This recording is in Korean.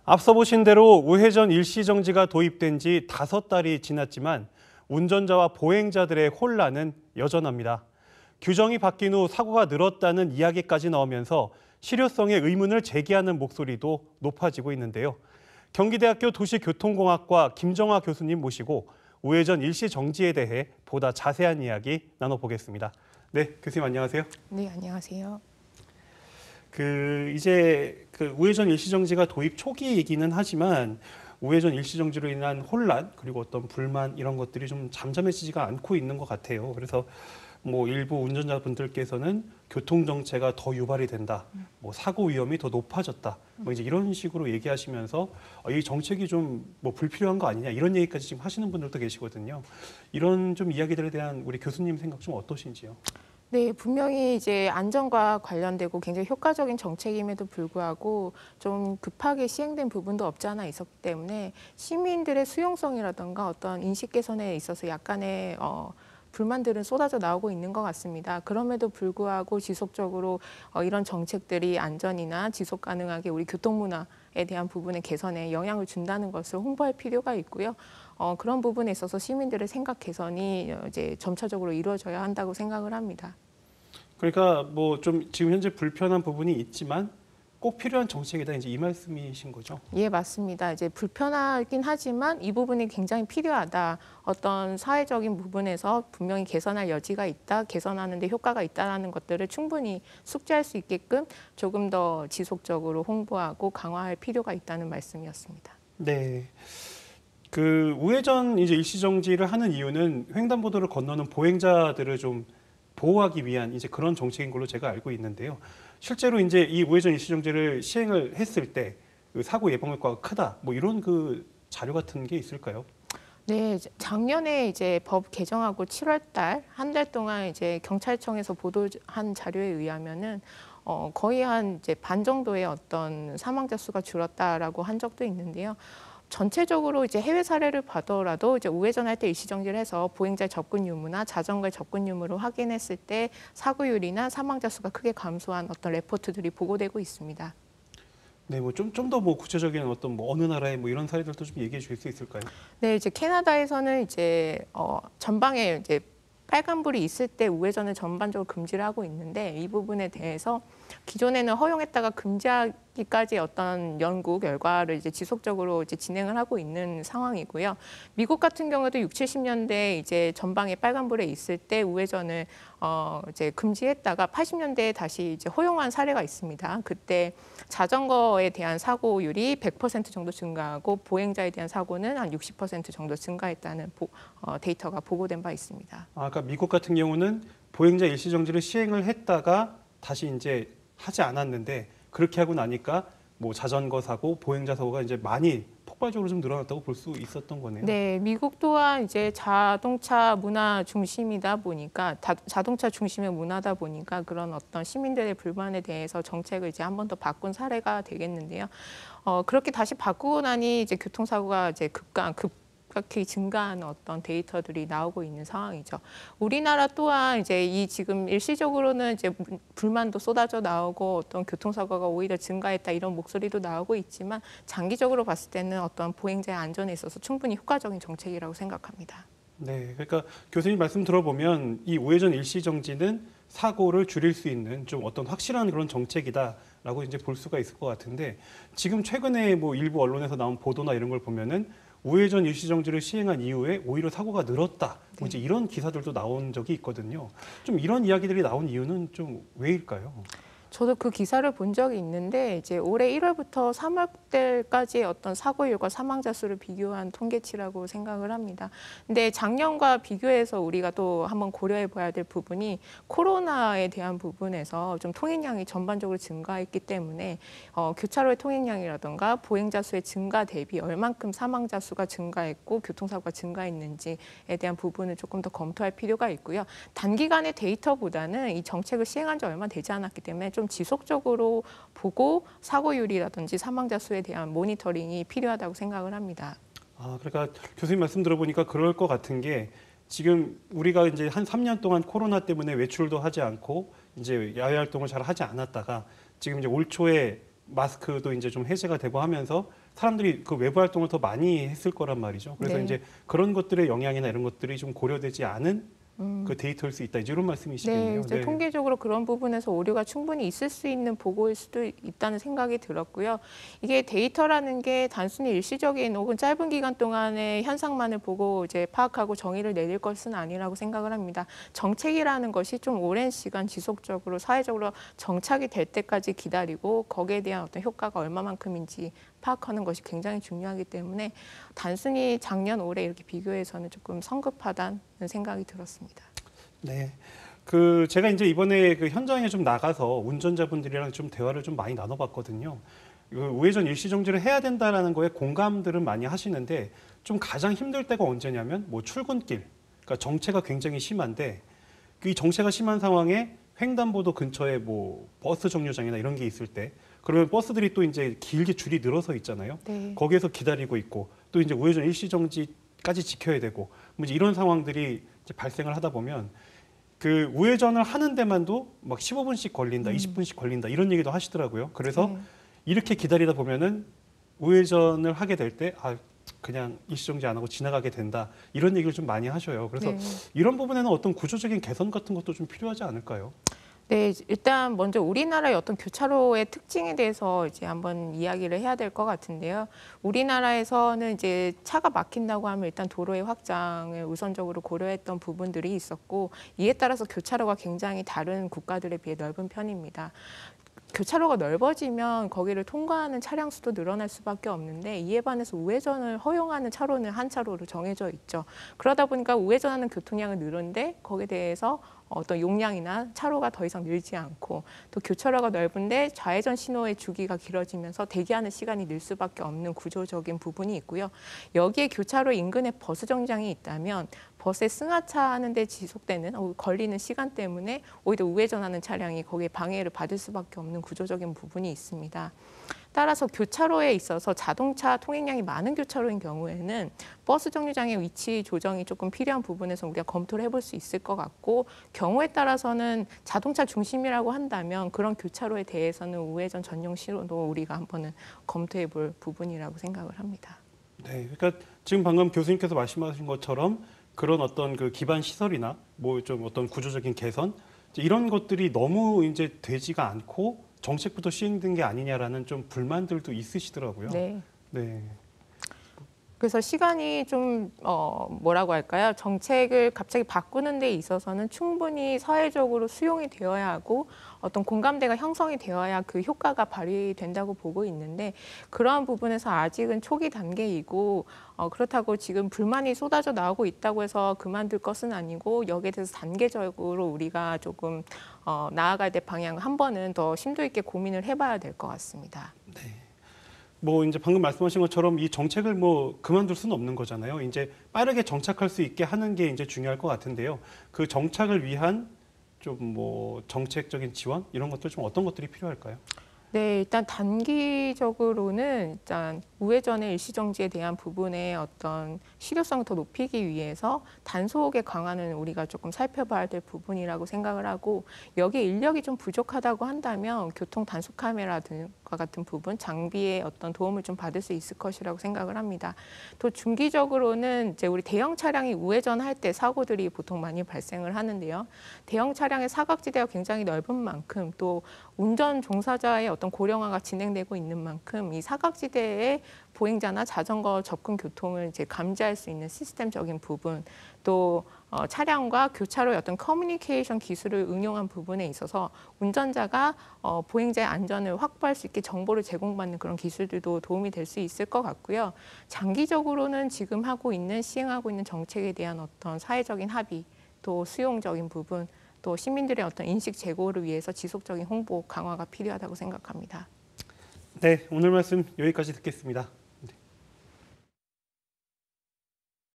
앞서 보신 대로 우회전 일시정지가 도입된 지 5달이 지났지만 운전자와 보행자들의 혼란은 여전합니다. 규정이 바뀐 후 사고가 늘었다는 이야기까지 나오면서 실효성에 의문을 제기하는 목소리도 높아지고 있는데요. 경기대학교 도시교통공학과 김정화 교수님 모시고 우회전 일시정지에 대해 보다 자세한 이야기 나눠보겠습니다. 네, 교수님 안녕하세요. 네, 안녕하세요. 이제 우회전 일시정지가 도입 초기이기는 하지만 우회전 일시정지로 인한 혼란 그리고 어떤 불만 이런 것들이 좀 잠잠해지지가 않고 있는 것 같아요. 그래서 일부 운전자분들께서는 교통 정체가 더 유발이 된다, 사고 위험이 더 높아졌다, 이제 이런 식으로 얘기하시면서 이 정책이 좀 불필요한 거 아니냐 이런 얘기까지 지금 하시는 분들도 계시거든요. 이런 좀 이야기들에 대한 우리 교수님 생각 좀 어떠신지요? 네, 분명히 이제 안전과 관련되고 굉장히 효과적인 정책임에도 불구하고 좀 급하게 시행된 부분도 없지 않아 있었기 때문에 시민들의 수용성이라든가 어떤 인식 개선에 있어서 약간의 불만들은 쏟아져 나오고 있는 것 같습니다. 그럼에도 불구하고 지속적으로 이런 정책들이 안전이나 지속 가능하게 우리 교통문화에 대한 부분의 개선에 영향을 준다는 것을 홍보할 필요가 있고요. 그런 부분에 있어서 시민들의 생각 개선이 이제 점차적으로 이루어져야 한다고 생각을 합니다. 그러니까 좀 지금 현재 불편한 부분이 있지만 꼭 필요한 정책이다 이제 이 말씀이신 거죠? 예, 맞습니다. 이제 불편하긴 하지만 이 부분이 굉장히 필요하다. 어떤 사회적인 부분에서 분명히 개선할 여지가 있다, 개선하는 데 효과가 있다는 것들을 충분히 숙지할 수 있게끔 조금 더 지속적으로 홍보하고 강화할 필요가 있다는 말씀이었습니다. 네. 우회전 이제 일시정지를 하는 이유는 횡단보도를 건너는 보행자들을 좀 보호하기 위한 이제 그런 정책인 걸로 제가 알고 있는데요. 실제로 이제 이 우회전 일시정지를 시행을 했을 때 사고 예방 효과가 크다, 이런 자료 같은 게 있을까요? 네, 작년에 이제 법 개정하고 7월 달 한 달 동안 이제 경찰청에서 보도한 자료에 의하면은 거의 한 이제 반 정도의 어떤 사망자 수가 줄었다라고 한 적도 있는데요. 전체적으로 이제 해외 사례를 봐더라도 이제 우회전할 때 일시정지를 해서 보행자 접근 유무나 자전거의 접근 유무를 확인했을 때 사고율이나 사망자 수가 크게 감소한 어떤 레포트들이 보고되고 있습니다. 네, 좀 더 구체적인 어떤 어느 나라의 이런 사례들도 좀 얘기해 주실 수 있을까요? 네, 이제 캐나다에서는 이제 전방에 이제 빨간불이 있을 때 우회전을 전반적으로 금지를 하고 있는데 이 부분에 대해서 기존에는 허용했다가 금지하기까지 어떤 연구 결과를 이제 지속적으로 이제 진행을 하고 있는 상황이고요. 미국 같은 경우도 60, 70년대 이제 전방에 빨간불에 있을 때 우회전을 이제 금지했다가 80년대에 다시 이제 허용한 사례가 있습니다. 그때 자전거에 대한 사고율이 100% 정도 증가하고 보행자에 대한 사고는 한 60% 정도 증가했다는 데이터가 보고된 바 있습니다. 아까 미국 같은 경우는 보행자 일시정지를 시행을 했다가 다시 이제 하지 않았는데 그렇게 하고 나니까 자전거 사고, 보행자 사고가 이제 많이 폭발적으로 좀 늘어났다고 볼 수 있었던 거네요. 네, 미국 또한 이제 자동차 문화 중심이다 보니까 자동차 중심의 문화다 보니까 그런 어떤 시민들의 불만에 대해서 정책을 이제 한 번 더 바꾼 사례가 되겠는데요. 그렇게 다시 바꾸고 나니 이제 교통사고가 이제 급격히 증가하는 어떤 데이터들이 나오고 있는 상황이죠. 우리나라 또한 이제 이 지금 일시적으로는 이제 불만도 쏟아져 나오고 어떤 교통사고가 오히려 증가했다 이런 목소리도 나오고 있지만 장기적으로 봤을 때는 어떤 보행자의 안전에 있어서 충분히 효과적인 정책이라고 생각합니다. 네, 그러니까 교수님 말씀 들어보면 이 우회전 일시정지는 사고를 줄일 수 있는 좀 어떤 확실한 그런 정책이다라고 이제 볼 수가 있을 것 같은데 지금 최근에 일부 언론에서 나온 보도나 이런 걸 보면은 우회전 일시정지를 시행한 이후에 오히려 사고가 늘었다. 이제 이런 기사들도 나온 적이 있거든요. 좀 이런 이야기들이 나온 이유는 좀 왜일까요? 저도 그 기사를 본 적이 있는데 이제 올해 1월부터 3월달까지의 어떤 사고율과 사망자 수를 비교한 통계치라고 생각을 합니다. 근데 작년과 비교해서 우리가 또 한번 고려해 봐야 될 부분이 코로나에 대한 부분에서 좀 통행량이 전반적으로 증가했기 때문에 교차로의 통행량이라든가 보행자 수의 증가 대비 얼만큼 사망자 수가 증가했고 교통사고가 증가했는지에 대한 부분을 조금 더 검토할 필요가 있고요. 단기간의 데이터보다는 이 정책을 시행한 지 얼마 되지 않았기 때문에 좀 지속적으로 보고 사고율이라든지 사망자 수에 대한 모니터링이 필요하다고 생각을 합니다. 그러니까 교수님 말씀 들어보니까 그럴 것 같은 게 지금 우리가 이제 한 3년 동안 코로나 때문에 외출도 하지 않고 이제 야외 활동을 잘 하지 않았다가 지금 이제 올 초에 마스크도 이제 좀 해제가 되고 하면서 사람들이 그 외부 활동을 더 많이 했을 거란 말이죠. 그래서 네. 이제 그런 것들의 영향이나 이런 것들이 좀 고려되지 않은 그 데이터일 수 있다. 이제 이런 네, 말씀이시겠네요. 이제 통계적으로 그런 부분에서 오류가 충분히 있을 수 있는 보고일 수도 있다는 생각이 들었고요. 이게 데이터라는 게 단순히 일시적인 혹은 짧은 기간 동안의 현상만을 보고 이제 파악하고 정의를 내릴 것은 아니라고 생각을 합니다. 정책이라는 것이 좀 오랜 시간 지속적으로 사회적으로 정착이 될 때까지 기다리고 거기에 대한 어떤 효과가 얼마만큼인지 파악하는 것이 굉장히 중요하기 때문에 단순히 작년, 올해 이렇게 비교해서는 조금 성급하다는 생각이 들었습니다. 네. 제가 이제 이번에 그 현장에 좀 나가서 운전자분들이랑 좀 대화를 좀 많이 나눠봤거든요. 우회전 일시정지를 해야 된다라는 거에 공감들은 많이 하시는데 좀 가장 힘들 때가 언제냐면 뭐 출근길, 그러니까 정체가 굉장히 심한데 이 정체가 심한 상황에 횡단보도 근처에 뭐 버스 정류장이나 이런 게 있을 때 그러면 버스들이 또 이제 길게 줄이 늘어서 있잖아요. 네. 거기에서 기다리고 있고 또 이제 우회전 일시정지까지 지켜야 되고 뭐 이제 이런 상황들이 이제 발생을 하다 보면 그 우회전을 하는 데만도 막 15분씩 걸린다, 20분씩 걸린다 이런 얘기도 하시더라고요. 그래서 네. 이렇게 기다리다 보면은 우회전을 하게 될 때 그냥 일시정지 안 하고 지나가게 된다 이런 얘기를 좀 많이 하셔요. 그래서 네. 이런 부분에는 어떤 구조적인 개선 같은 것도 좀 필요하지 않을까요? 네, 일단 먼저 우리나라의 어떤 교차로의 특징에 대해서 이제 한번 이야기를 해야 될 것 같은데요. 우리나라에서는 이제 차가 막힌다고 하면 일단 도로의 확장을 우선적으로 고려했던 부분들이 있었고 이에 따라서 교차로가 굉장히 다른 국가들에 비해 넓은 편입니다. 교차로가 넓어지면 거기를 통과하는 차량 수도 늘어날 수밖에 없는데 이에 반해서 우회전을 허용하는 차로는 한 차로로 정해져 있죠. 그러다 보니까 우회전하는 교통량은 늘는데 거기에 대해서 어떤 용량이나 차로가 더 이상 늘지 않고 또 교차로가 넓은데 좌회전 신호의 주기가 길어지면서 대기하는 시간이 늘 수밖에 없는 구조적인 부분이 있고요. 여기에 교차로 인근에 버스 정류장이 있다면 버스에 승하차하는 데 지속되는 걸리는 시간 때문에 오히려 우회전하는 차량이 거기에 방해를 받을 수밖에 없는 구조적인 부분이 있습니다. 따라서 교차로에 있어서 자동차 통행량이 많은 교차로인 경우에는 버스 정류장의 위치 조정이 조금 필요한 부분에서 우리가 검토를 해볼 수 있을 것 같고 경우에 따라서는 자동차 중심이라고 한다면 그런 교차로에 대해서는 우회전 전용 신호도 우리가 한번은 검토해 볼 부분이라고 생각을 합니다. 네, 그러니까 지금 방금 교수님께서 말씀하신 것처럼 그런 어떤 그 기반 시설이나 뭐 좀 어떤 구조적인 개선 이런 것들이 너무 이제 되지가 않고 정책부터 시행된 게 아니냐라는 좀 불만들도 있으시더라고요. 네. 네. 그래서 시간이 좀 뭐라고 할까요? 정책을 갑자기 바꾸는 데 있어서는 충분히 사회적으로 수용이 되어야 하고 어떤 공감대가 형성이 되어야 그 효과가 발휘된다고 보고 있는데 그러한 부분에서 아직은 초기 단계이고 그렇다고 지금 불만이 쏟아져 나오고 있다고 해서 그만둘 것은 아니고 여기에 대해서 단계적으로 우리가 조금 나아가야 될 방향 한 번은 더 심도 있게 고민을 해봐야 될 것 같습니다. 네. 뭐 이제 방금 말씀하신 것처럼 이 정책을 뭐 그만둘 수는 없는 거잖아요. 이제 빠르게 정착할 수 있게 하는 게 이제 중요할 것 같은데요. 그 정착을 위한 좀 뭐 정책적인 지원 이런 것들 좀 어떤 것들이 필요할까요? 네, 일단 단기적으로는 일단 우회전의 일시정지에 대한 부분의 어떤 실효성을 더 높이기 위해서 단속의 강화는 우리가 조금 살펴봐야 될 부분이라고 생각을 하고 여기에 인력이 좀 부족하다고 한다면 교통 단속 카메라 등과 같은 부분 장비의 어떤 도움을 좀 받을 수 있을 것이라고 생각을 합니다. 또 중기적으로는 이제 우리 대형 차량이 우회전할 때 사고들이 보통 많이 발생을 하는데요. 대형 차량의 사각지대가 굉장히 넓은 만큼 또 운전 종사자의 어떤 고령화가 진행되고 있는 만큼 이 사각지대에 보행자나 자전거 접근 교통을 이제 감지할 수 있는 시스템적인 부분, 또 차량과 교차로의 어떤 커뮤니케이션 기술을 응용한 부분에 있어서 운전자가 보행자의 안전을 확보할 수 있게 정보를 제공받는 그런 기술들도 도움이 될 수 있을 것 같고요. 장기적으로는 지금 시행하고 있는 정책에 대한 어떤 사회적인 합의, 또 수용적인 부분, 또 시민들의 어떤 인식 제고를 위해서 지속적인 홍보 강화가 필요하다고 생각합니다. 네, 오늘 말씀 여기까지 듣겠습니다.